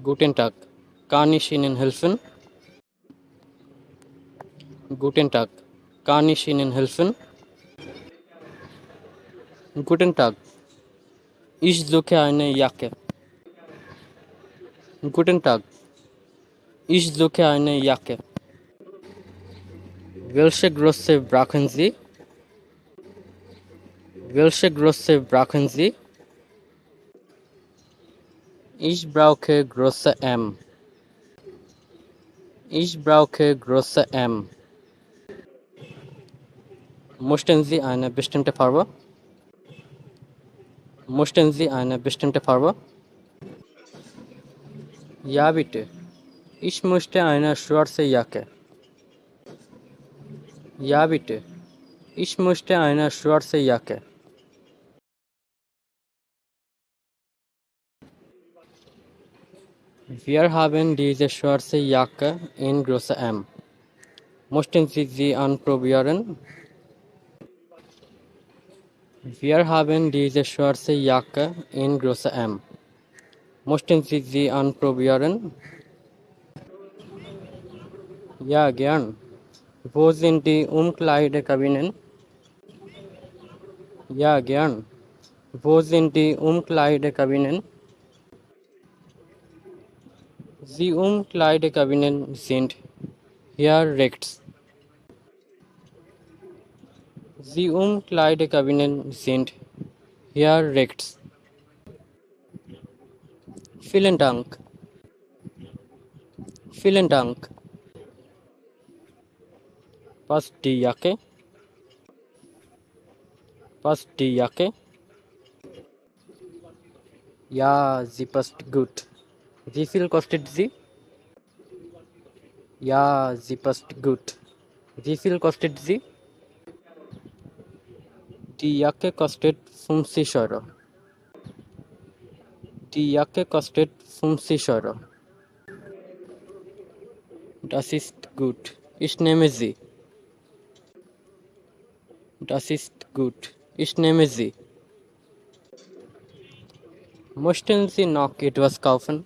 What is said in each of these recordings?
Guten Tag. Kann ich Ihnen helfen? Guten Tag. Kann ich Ihnen helfen? Guten Tag. Ich suche eine Jacke. Guten Tag. Ich suche eine Jacke. Welche Größe brauchen Sie? Welche Größe brauchen Sie? Ich brauche Größe M. Ich brauche Größe M. Möchten Sie eine bestimmte Farbe? Möchten Sie eine bestimmte Farbe? Ja, bitte. Ich möchte eine schwarze Jacke. Ja, bitte. Ich möchte eine schwarze Jacke. Wir haben diese schwarze Jacke in Größe M. Möchten Sie sie anprobieren? Wir haben diese schwarze Jacke in Größe M. Möchten Sie sie anprobieren? Ja, gern. Wo sind die Umkleidekabinen? Ja, gern. Wo sind die Umkleidekabinen? Die Umkleidekabinen sind hier rechts. Die Umkleidekabinen sind hier rechts. Vielen Dank. Vielen Dank. Passt die Jacke? Passt die Jacke? Ja, sie passt gut. Wie viel kostet sie? Ja, sie passt gut. Wie viel kostet sie? Die Jacke kostet 50 Euro. Die Jacke kostet 50 Euro. Das ist gut. Ich nehme sie. Das ist gut. Ich nehme sie. Möchten Sie noch etwas kaufen?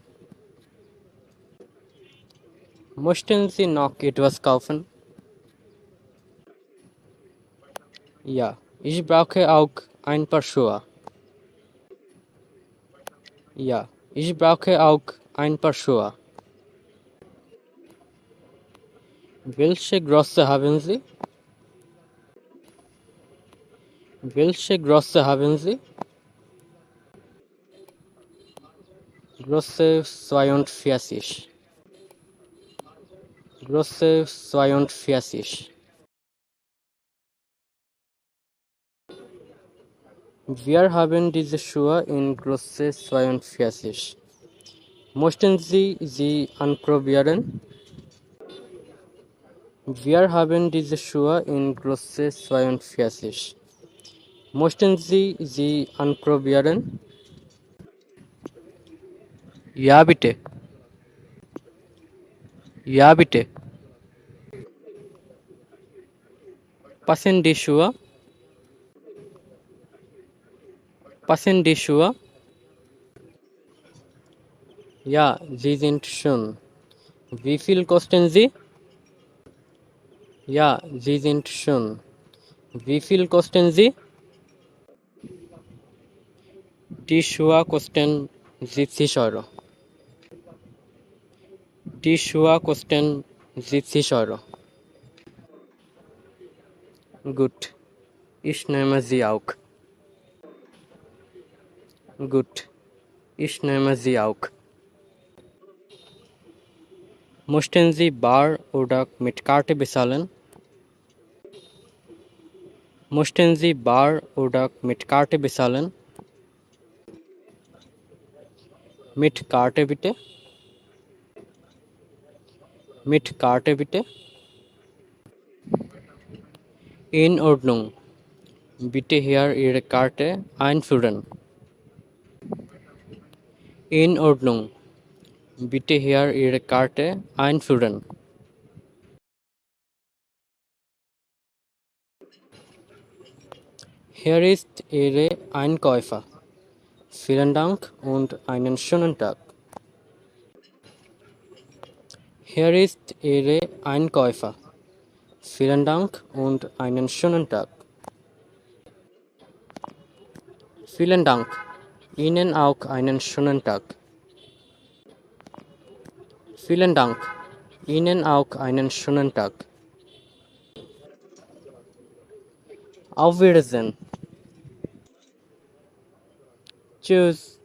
Möchten Sie noch etwas kaufen? Ja, ich brauche auch ein paar Schuhe. Ja, ich brauche auch ein paar Schuhe. Welche Größe haben Sie? Welche Größe haben Sie? Größe 42. Größe 42. Wir haben diese Schuhe in Größe 42. Möchten Sie sie anprobieren? Wir haben diese Schuhe in Größe 42. Möchten Sie sie anprobieren? Ja, bitte. Ja, bitte. Passen die Schuhe? Passen die Schuhe? Ja, sie sind schön. Wie viel kosten sie? Ja, sie sind schön. Wie viel kosten sie? Die Schuhe kosten 70 Euro. Die Schuhe kosten 70 Euro. Gut, ich nehme sie auch. Gut, ich nehme sie auch. Möchten Sie bar oder mit Karte bezahlen? Möchten Sie bar oder mit Karte bezahlen? Mit Karte bitte. Mit Karte bitte. In Ordnung. Bitte hier Ihre Karte einführen. In Ordnung. Bitte hier Ihre Karte einführen. Hier ist Ihre Einkäufer. Vielen Dank und einen schönen Tag. Hier ist Ihre Einkäufe. Vielen Dank und einen schönen Tag. Vielen Dank. Ihnen auch einen schönen Tag. Vielen Dank. Ihnen auch einen schönen Tag. Auf Wiedersehen. Tschüss.